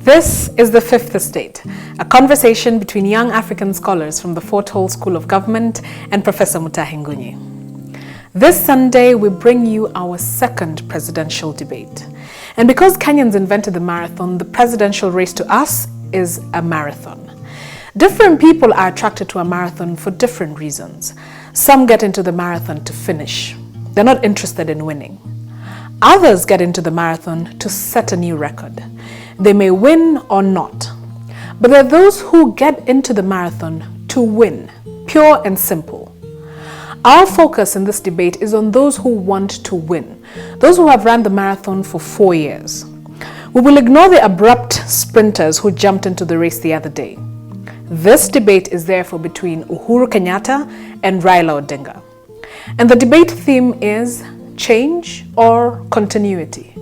This is The Fifth Estate, a conversation between young African scholars from the Fort Hall School of Government and Professor Mutahi Ngunyi. This Sunday, we bring you our second presidential debate. And because Kenyans invented the marathon, the presidential race to us is a marathon. Different people are attracted to a marathon for different reasons. Some get into the marathon to finish. They're not interested in winning. Others get into the marathon to set a new record. They may win or not. But there are those who get into the marathon to win, pure and simple. Our focus in this debate is on those who want to win, those who have run the marathon for 4 years. We will ignore the abrupt sprinters who jumped into the race the other day. This debate is therefore between Uhuru Kenyatta and Raila Odinga. And the debate theme is change or continuity.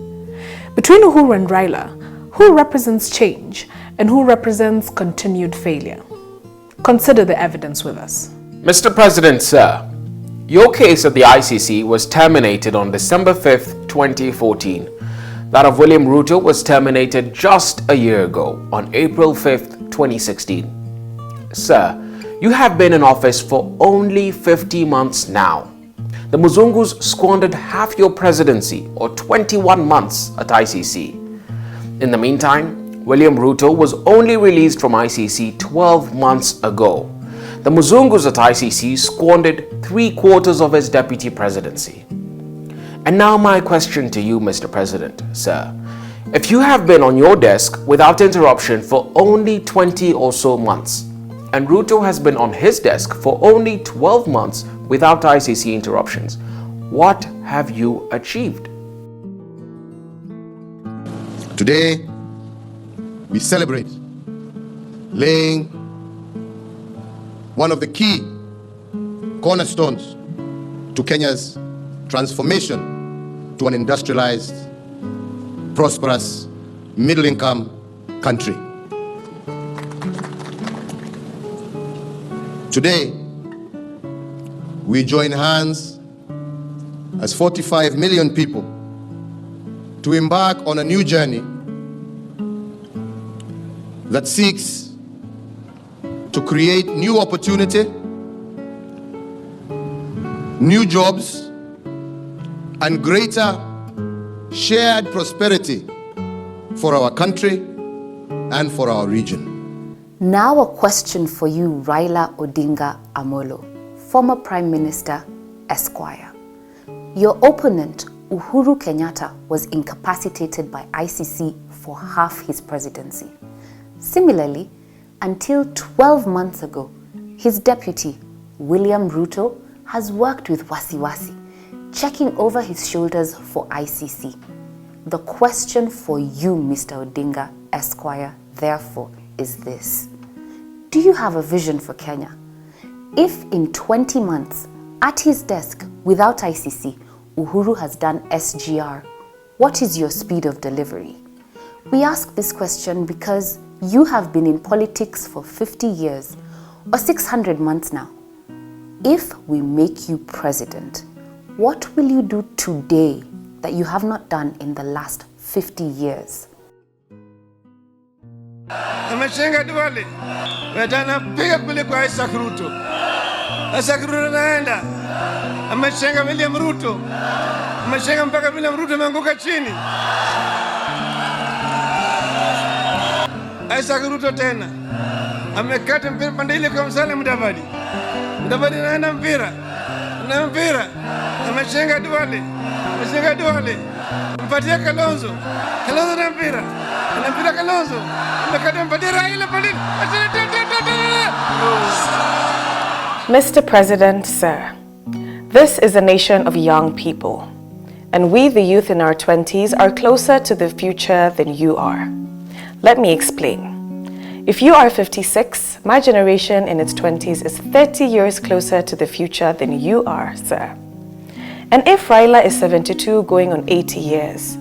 Between Uhuru and Raila, who represents change and who represents continued failure? Consider the evidence with us. Mr. President, sir, your case at the ICC was terminated on December 5th, 2014. That of William Ruto was terminated just a year ago on April 5th, 2016. Sir, you have been in office for only 50 months now. The Muzungus squandered half your presidency, or 21 months, at ICC. In the meantime, William Ruto was only released from ICC 12 months ago. The Muzungus at ICC squandered 3/4 of his deputy presidency. And now my question to you, Mr. President, sir. If you have been on your desk without interruption for only 20 or so months, and Ruto has been on his desk for only 12 months without ICC interruptions, what have you achieved? Today, we celebrate laying one of the key cornerstones to Kenya's transformation to an industrialized, prosperous, middle-income country. Today, we join hands as 45 million people to embark on a new journey that seeks to create new opportunity, new jobs, and greater shared prosperity for our country and for our region. Now a question for you, Raila Odinga Amolo, former Prime Minister, Esquire. Your opponent, Uhuru Kenyatta, was incapacitated by ICC for half his presidency. Similarly, until 12 months ago, his deputy, William Ruto, has worked with wasiwasi, checking over his shoulders for ICC. The question for you, Mr. Odinga Esquire, therefore, is this. Do you have a vision for Kenya? If in 20 months, at his desk, without ICC, Uhuru has done SGR, what is your speed of delivery? We ask this question because you have been in politics for 50 years, or 600 months now. If we make you president, what will you do today that you have not done in the last 50 years? Ameshenga duwale, wetana piga kule kwa Isaac Ruto. Isaac Ruto naenda, ameshenga William Ruto, ameshenga mpaka William Ruto ameanguka chini. Isaac Ruto tena, amekata mpira pande ile kwa Musalia Mudavadi. Mudavadi naenda mpira, na mpira, ameshenga duwale, mpatia Kalonzo, Kalonzo na mpira Kalonzo, amekata mpatia Raila pande. Mr. President, sir, this is a nation of young people, and we, the youth in our 20s, are closer to the future than you are. Let me explain. If you are 56, my generation in its 20s is 30 years closer to the future than you are, sir. And if Raila is 72 going on 80 years,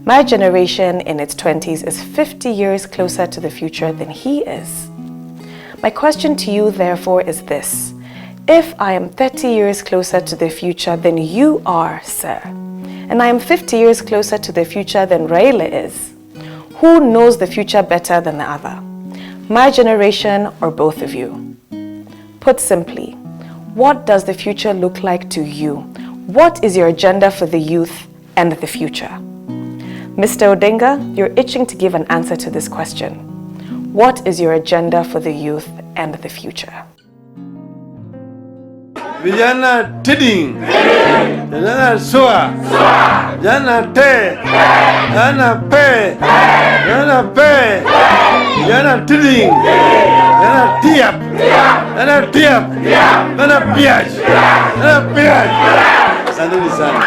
my generation in its 20s is 50 years closer to the future than he is. My question to you, therefore, is this. If I am 30 years closer to the future than you are, sir, and I am 50 years closer to the future than Raila is, Who knows the future better than the other? My generation or both of you? Put simply, what does the future look like to you? What is your agenda for the youth and the future? Mr. Odinga, you're itching to give an answer to this question. What is your agenda for the youth and the future? Vijana tidding, vijana soa, vijana te, vijana pe, vijana pe, vijana tidding, vijana tiap, vijana tiap, vijana piaj, vijana piaj. Asanteni sana.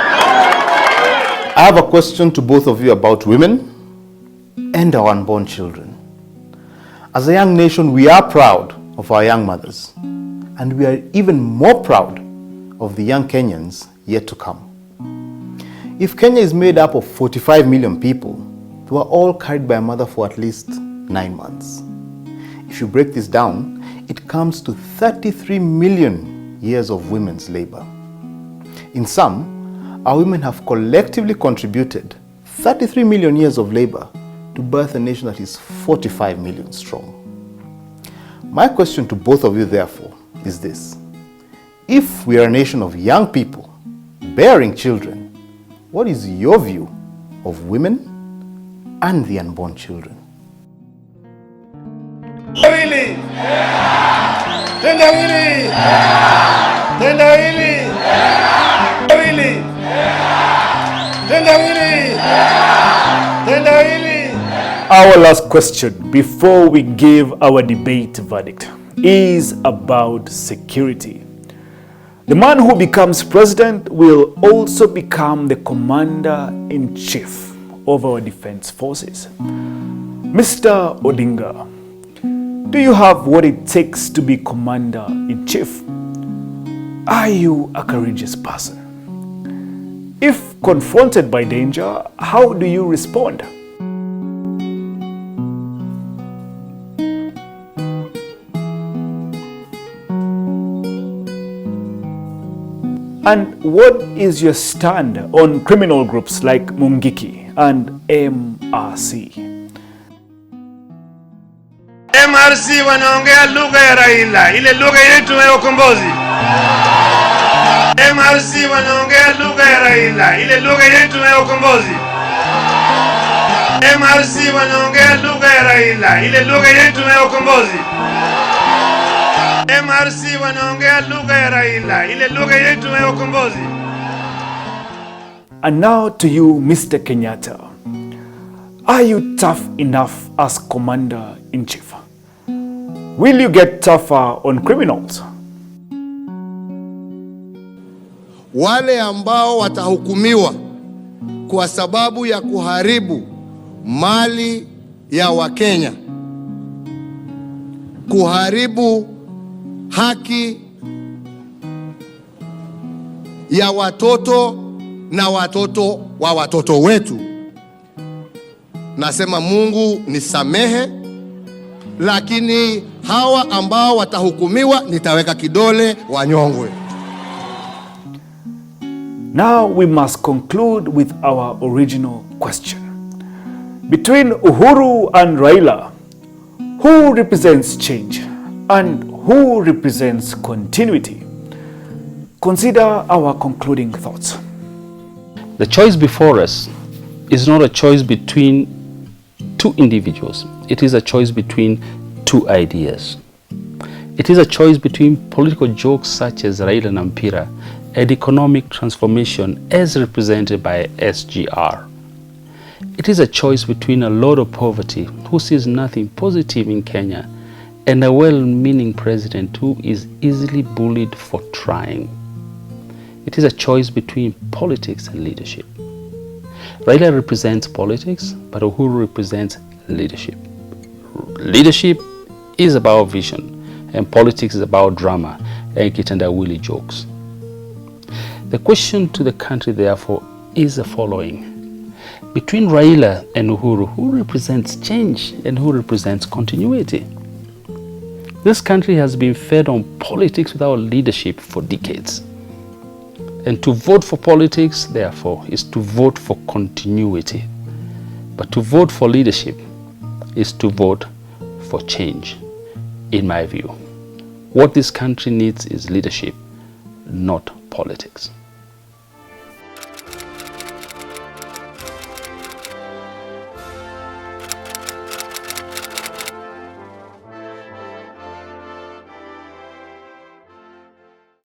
I have a question to both of you about women and our unborn children. As a young nation, we are proud of our young mothers, and we are even more proud of the young Kenyans yet to come. If Kenya is made up of 45 million people, who are all carried by a mother for at least 9 months. If you break this down, it comes to 33 million years of women's labor. In sum, our women have collectively contributed 33 million years of labor to birth a nation that is 45 million strong. My question to both of you, therefore, is this. If we are a nation of young people bearing children, what is your view of women and the unborn children? Tendawili! Tendawili! Tendawili! Tendawili! Tendawili! Tendawili! Our last question before we give our debate verdict is about security. The man who becomes president will also become the commander-in-chief of our defense forces. Mr. Odinga, do you have what it takes to be commander-in-chief? Are you a courageous person? If confronted by danger, how do you respond? And what is your stand on criminal groups like Mungiki and MRC? MRC wanaongea lugha ya Raila, ile lugha yetu ya ukombozi. MRC wanaongea lugha ya Raila, ile lugha yetu ya ukombozi. MRC wanaongea lugha ya Raila, ile lugha yetu ya ukombozi. MRC wanaongea lugha ya Raila, ile lugha yetu ya ukombozi. And now to you, Mr. Kenyatta. Are you tough enough as commander-in-chief? Will you get tougher on criminals? Wale ambao watahukumiwa kwa sababu ya kuharibu mali ya Wakenya, kuharibu haki ya watoto na watoto wa watoto wetu, nasema Mungu nisamehe, lakini hawa ambao watahukumiwa nitaweka kidole wanyongwe. Now we must conclude with our original question. Between Uhuru and Raila, who represents change and who represents continuity? Consider our concluding thoughts. The choice before us is not a choice between two individuals. It is a choice between two ideas. It is a choice between political jokes such as Raila and Mpira and economic transformation as represented by SGR. It is a choice between a lot of poverty who sees nothing positive in Kenya and a well-meaning president who is easily bullied for trying. It is a choice between politics and leadership. Raila represents politics, but Uhuru represents leadership. Leadership is about vision, and politics is about drama and kitendawili jokes. The question to the country, therefore, is the following. Between Raila and Uhuru, who represents change and who represents continuity? This country has been fed on politics without leadership for decades. And to vote for politics, therefore, is to vote for continuity. But to vote for leadership is to vote for change, in my view. What this country needs is leadership, not politics.